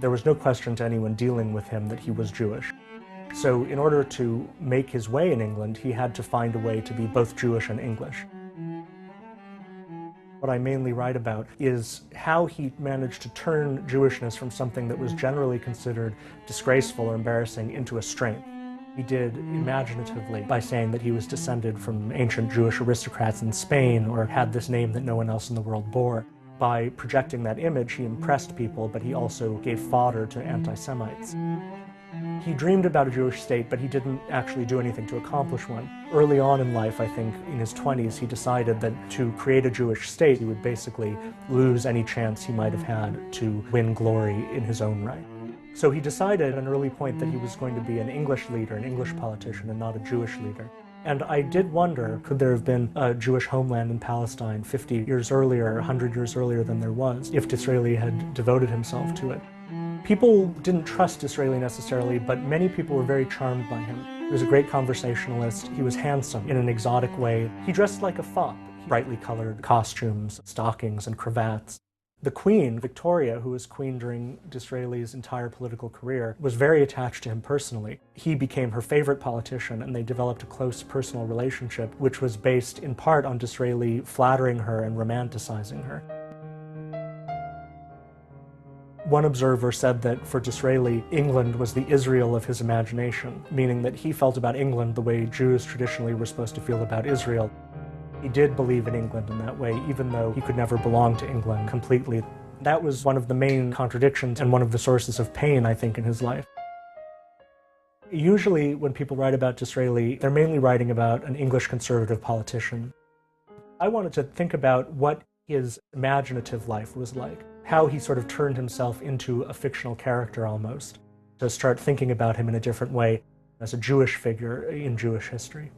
There was no question to anyone dealing with him that he was Jewish. So in order to make his way in England, he had to find a way to be both Jewish and English. What I mainly write about is how he managed to turn Jewishness from something that was generally considered disgraceful or embarrassing into a strength. He did imaginatively by saying that he was descended from ancient Jewish aristocrats in Spain or had this name that no one else in the world bore. By projecting that image, he impressed people, but he also gave fodder to anti-Semites. He dreamed about a Jewish state, but he didn't actually do anything to accomplish one. Early on in life, I think in his 20s, he decided that to create a Jewish state, he would basically lose any chance he might have had to win glory in his own right. So he decided at an early point that he was going to be an English leader, an English politician, and not a Jewish leader. And I did wonder, could there have been a Jewish homeland in Palestine 50 years earlier, 100 years earlier than there was, if Disraeli had devoted himself to it? People didn't trust Disraeli necessarily, but many people were very charmed by him. He was a great conversationalist. He was handsome in an exotic way. He dressed like a fop, brightly colored costumes, stockings, and cravats. The Queen, Victoria, who was queen during Disraeli's entire political career, was very attached to him personally. He became her favorite politician, and they developed a close personal relationship, which was based in part on Disraeli flattering her and romanticizing her. One observer said that for Disraeli, England was the Israel of his imagination, meaning that he felt about England the way Jews traditionally were supposed to feel about Israel. He did believe in England in that way, even though he could never belong to England completely. That was one of the main contradictions and one of the sources of pain, I think, in his life. Usually, when people write about Disraeli, they're mainly writing about an English conservative politician. I wanted to think about what his imaginative life was like, how he sort of turned himself into a fictional character almost, to start thinking about him in a different way as a Jewish figure in Jewish history.